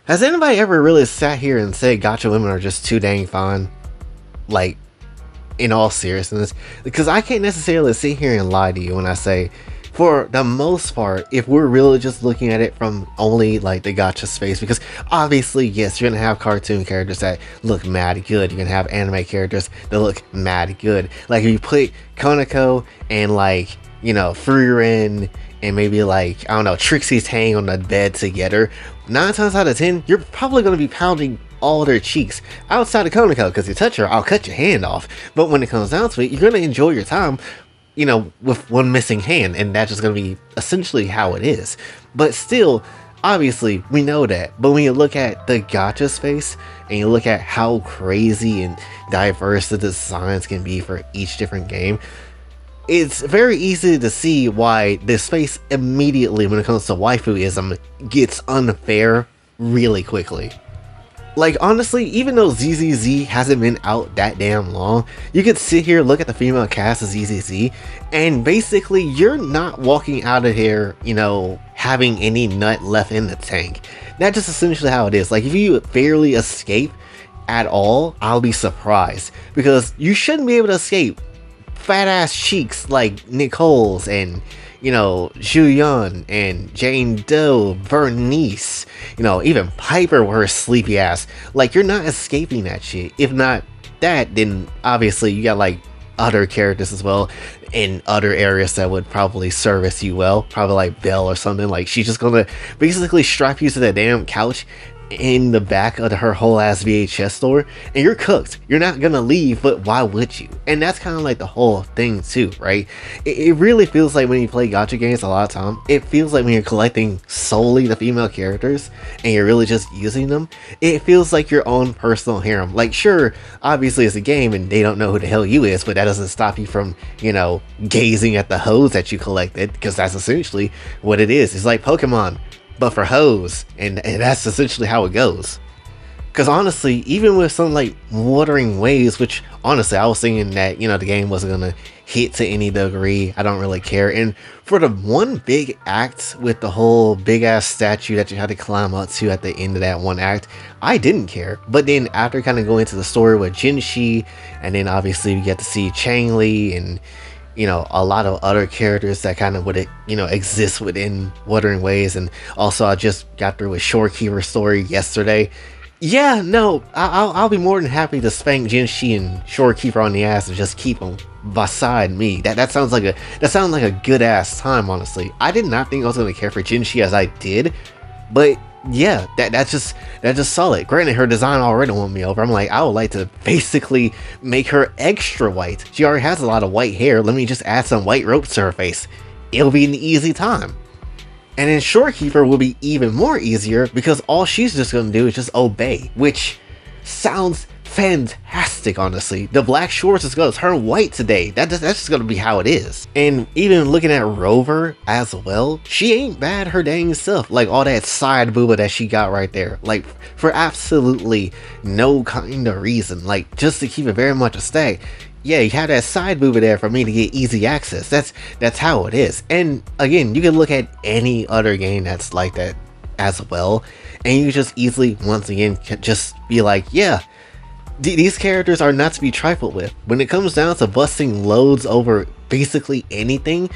Has anybody ever really sat here and said gacha women are just too dang fine? Like, in all seriousness? Because I can't necessarily sit here and lie to you when I say, for the most part, if we're really just looking at it from only like the gacha space, because obviously, yes, you're gonna have cartoon characters that look mad good, you're gonna have anime characters that look mad good. Like if you put Konako and like, you know, Frieren and maybe like, I don't know, Trixie's hanging on the bed together, 9 times out of 10, you're probably gonna be pounding all their cheeks outside of Konako, because you touch her, I'll cut your hand off. But when it comes down to it, you're gonna enjoy your time, you know, with one missing hand, and that's just gonna be essentially how it is. But still, obviously, we know that. But when you look at the gacha space, and you look at how crazy and diverse the designs can be for each different game, it's very easy to see why this space immediately, when it comes to waifuism, gets unfair really quickly. Like, honestly, even though ZZZ hasn't been out that damn long, you could sit here, look at the female cast of ZZZ, and basically you're not walking out of here, you know, having any nut left in the tank. That's just essentially how it is. Like, if you barely escape at all, I'll be surprised, because you shouldn't be able to escape fat ass cheeks like Nicole's and, you know, Juyeon and Jane Doe, Bernice, you know, even Piper with her sleepy ass. Like, you're not escaping that shit. If not that, then obviously you got like other characters as well in other areas that would probably service you well. Probably like Belle or something. Like, she's just gonna basically strap you to that damn couch in the back of her whole ass VHS store, and you're cooked. You're not gonna leave, but why would you? And that's kind of like the whole thing too, right? It really feels like when you play gacha games a lot of time, it feels like when you're collecting solely the female characters and you're really just using them, it feels like your own personal harem. Like, sure, obviously it's a game and they don't know who the hell you is, but that doesn't stop you from, you know, gazing at the hoes that you collected, because that's essentially what it is. It's like Pokemon, but for hoes, and that's essentially how it goes. Because honestly, even with something like Wuthering Waves, which honestly I was thinking that, you know, the game wasn't gonna hit to any degree, I don't really care. And for the one big act with the whole big ass statue that you had to climb up to at the end of that one act, I didn't care. But then after kind of going into the story with Jinshi, and then obviously we get to see Changli and, you know, a lot of other characters that kind of would, you know, exist within Wuthering Waves. And also I just got through with Shorekeeper's story yesterday. Yeah, no, I'll be more than happy to spank Jinshi and Shorekeeper on the ass and just keep them beside me. That sounds like a good ass time, honestly. I did not think I was gonna care for Jinshi as I did, but yeah, that's just solid. Granted, her design already won me over. I'm like, I would like to basically make her extra white. She already has a lot of white hair. Let me just add some white ropes to her face. It'll be an easy time. And then Shorekeeper will be even more easier, because all she's just gonna do is just obey, which sounds fantastic, honestly. The black shorts is gonna turn white today. That's just gonna be how it is. And even looking at Rover as well, she ain't bad her dang self. Like, all that side booba that she got right there, like, for absolutely no kind of reason, like, just to keep it very much a stack. Yeah, you have that side booba there for me to get easy access. That's how it is. And again, you can look at any other game that's like that as well, and you just easily, once again, can just be like, yeah, these characters are not to be trifled with. When it comes down to busting loads over basically anything,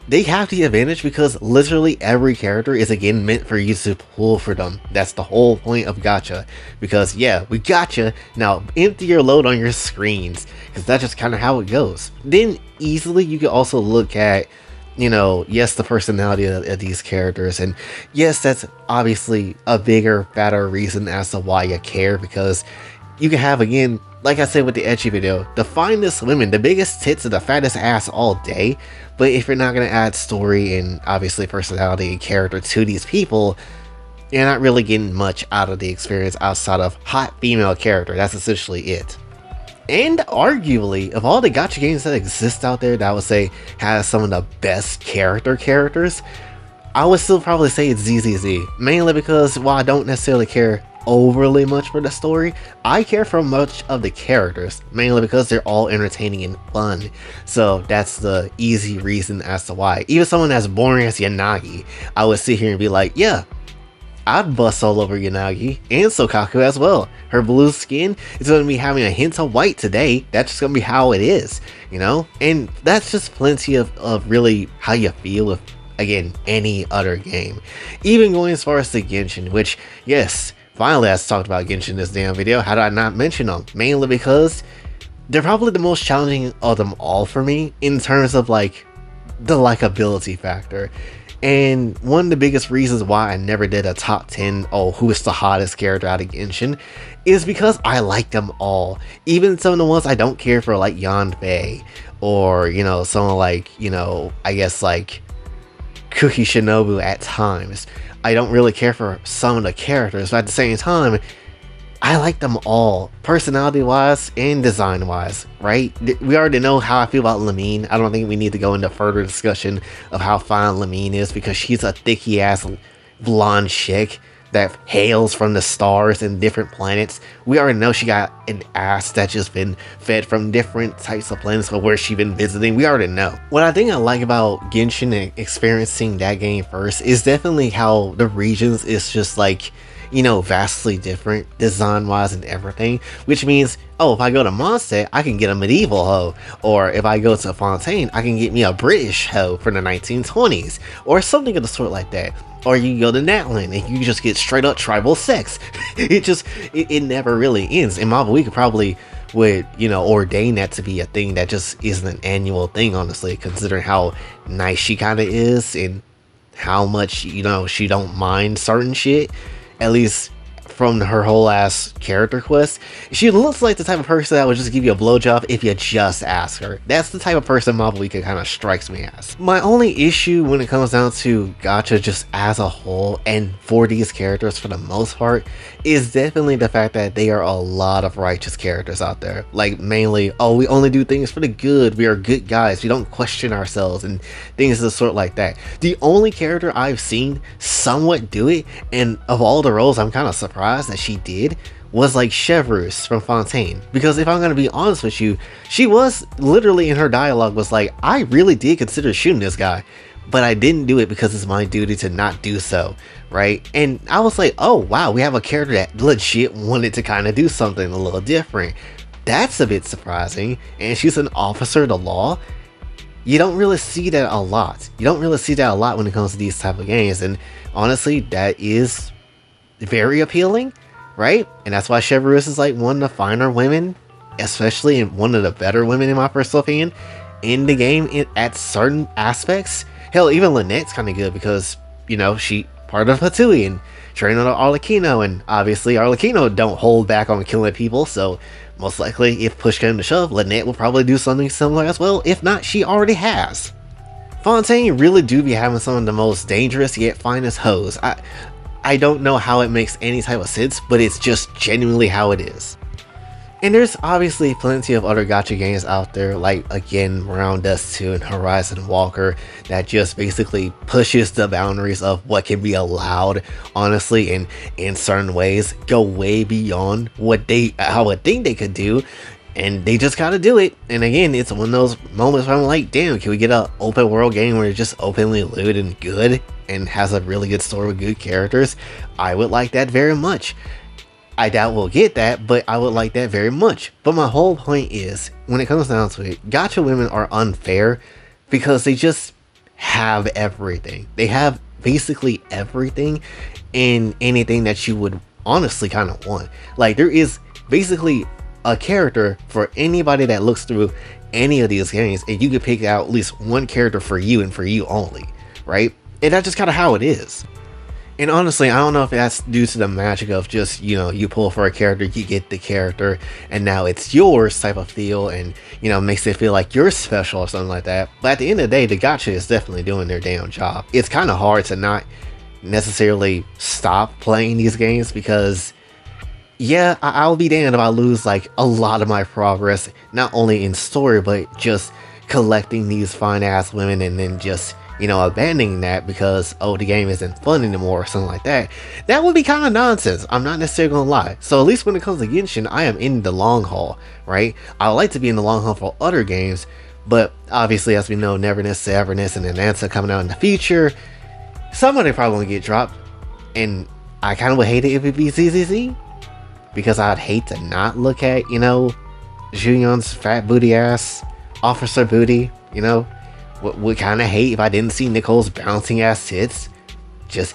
they have the advantage, because literally every character is again meant for you to pull for them. That's the whole point of gacha. Because yeah, we gotcha, now empty your load on your screens, because that's just kind of how it goes. Then easily you can also look at, you know, yes, the personality of these characters, and yes, that's obviously a bigger, fatter reason as to why you care, because you can have, again, like I said with the ecchi video, the finest women, the biggest tits and the fattest ass all day, but if you're not going to add story and obviously personality and character to these people, you're not really getting much out of the experience outside of hot female character. That's essentially it. And arguably, of all the gacha games that exist out there that I would say has some of the best characters, I would still probably say it's ZZZ. Mainly because while I don't necessarily care overly much for the story, I care for much of the characters, mainly because they're all entertaining and fun. So that's the easy reason as to why. Even someone as boring as Yanagi, I would sit here and be like, yeah, I'd bust all over Yanagi and Sokaku as well. Her blue skin is going to be having a hint of white today. That's just going to be how it is, you know? And that's just plenty of really how you feel with, again, any other game. Even going as far as the Genshin, which, yes, finally I talked about Genshin in this damn video. How did I not mention them? Mainly because they're probably the most challenging of them all for me in terms of like the likability factor. And one of the biggest reasons why I never did a top 10, oh, who is the hottest character out of Genshin, is because I like them all. Even some of the ones I don't care for, like Yanbei, or, you know, someone like, you know, I guess like Kuki Shinobu at times. I don't really care for some of the characters, but at the same time, I like them all, personality-wise and design-wise, right? We already know how I feel about Lamine. I don't think we need to go into further discussion of how fine Lamine is, because she's a thicky-ass blonde chick that hails from the stars and different planets. We already know she got an ass that's just been fed from different types of planets for where she's been visiting. We already know. What I think I like about Genshin and experiencing that game first is definitely how the regions is just like, you know, vastly different design wise and everything, which means, oh, if I go to Mondstadt, I can get a medieval hoe, or if I go to Fontaine, I can get me a British hoe from the 1920s, or something of the sort like that. Or you go to Natlan and you just get straight up tribal sex. it never really ends. And Marvel Week probably would, you know, ordain that to be a thing that just isn't an annual thing, honestly, considering how nice she kind of is and how much, you know, she don't mind certain shit. At least from her whole ass character quest, she looks like the type of person that would just give you a blowjob if you just ask her. That's the type of person Marvel Week kind of strikes me as. My only issue when it comes down to Gacha just as a whole, and for these characters for the most part, is definitely the fact that they are a lot of righteous characters out there. Like, mainly, oh, we only do things for the good, we are good guys, we don't question ourselves, and things of the sort like that. The only character I've seen somewhat do it, and of all the roles I'm kind of surprised that she did, was like Chevreuse from Fontaine. Because if I'm gonna be honest with you, she was literally in her dialogue was like, I really did consider shooting this guy, but I didn't do it because it's my duty to not do so, right? And I was like, oh wow, we have a character that legit wanted to kind of do something a little different. That's a bit surprising. And she's an officer of the law. You don't really see that a lot. You don't really see that a lot when it comes to these type of games, and honestly, that is very appealing, right? And that's why Chevreuse is like one of the finer women, especially in one of the better women in my personal opinion in the game at certain aspects. Hell, even Lynette's kind of good because, you know, she part of Hatui and trained under Arlecchino, and obviously Arlecchino don't hold back on killing people, so most likely if push came to shove, Lynette will probably do something similar as well. If not, she already has. Fontaine really do be having some of the most dangerous yet finest hoes. I don't know how it makes any type of sense, but it's just genuinely how it is. And there's obviously plenty of other gacha games out there, like, again, Round Dust 2 and Horizon Walker, that just basically pushes the boundaries of what can be allowed, honestly, and in certain ways go way beyond what I would think they could do, and they just gotta do it. And again, it's one of those moments where I'm like, damn, can we get an open world game where it's just openly lewd and good and has a really good story with good characters? I would like that very much. I doubt we'll get that, but I would like that very much. But my whole point is, when it comes down to it, gacha women are unfair because they just have everything. They have basically everything in anything that you would honestly kind of want. Like, there is basically a character for anybody that looks through any of these games, and you can pick out at least one character for you and for you only, right? And that's just kind of how it is. And honestly, I don't know if that's due to the magic of just, you know, you pull for a character, you get the character, and now it's yours type of feel, and, you know, makes it feel like you're special or something like that. But at the end of the day, the gacha is definitely doing their damn job. It's kind of hard to not necessarily stop playing these games because, yeah, I'll be damned if I lose like a lot of my progress, not only in story, but just collecting these fine ass women and then just, you know, abandoning that because, oh, the game isn't fun anymore or something like that. That would be kind of nonsense. I'm not necessarily gonna lie. So at least when it comes to Genshin, I am in the long haul, right? I would like to be in the long haul for other games, but obviously, as we know, Neverness, Severness, and Ananta coming out in the future, some of them probably gonna get dropped. And I kind of would hate it if it be ZZZ, because I'd hate to not look at, you know, Junyon's fat booty ass, officer booty, you know. Would kind of hate if I didn't see Nicole's bouncing ass tits. Just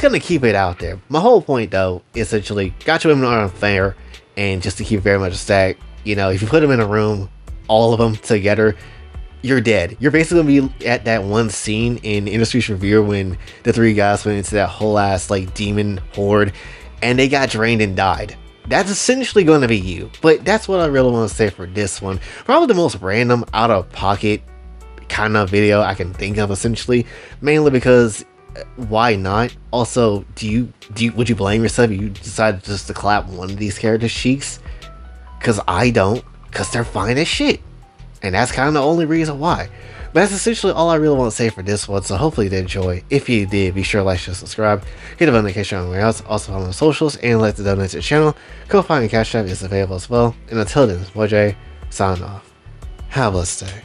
gonna keep it out there. My whole point though, essentially, Gacha women are unfair, and just to keep very much a stack, you know, if you put them in a room, all of them together, you're dead. You're basically gonna be at that one scene in Industry's Review when the three guys went into that whole ass like demon horde, and they got drained and died. That's essentially going to be you. But that's what I really want to say for this one. Probably the most random, out of pocket kind of video I can think of, essentially, mainly because why not? Also, would you blame yourself if you decided just to clap one of these characters' cheeks? Because I don't, because they're fine as shit, and that's kind of the only reason why. But that's essentially all I really want to say for this one, so hopefully you did enjoy. If you did, be sure to like, share, subscribe, hit the notification on everywhere else, also follow my socials, and like to donate to the channel. Kofi and Cash App is available as well. And until then, it's Jay, sign off. Have a blessed day.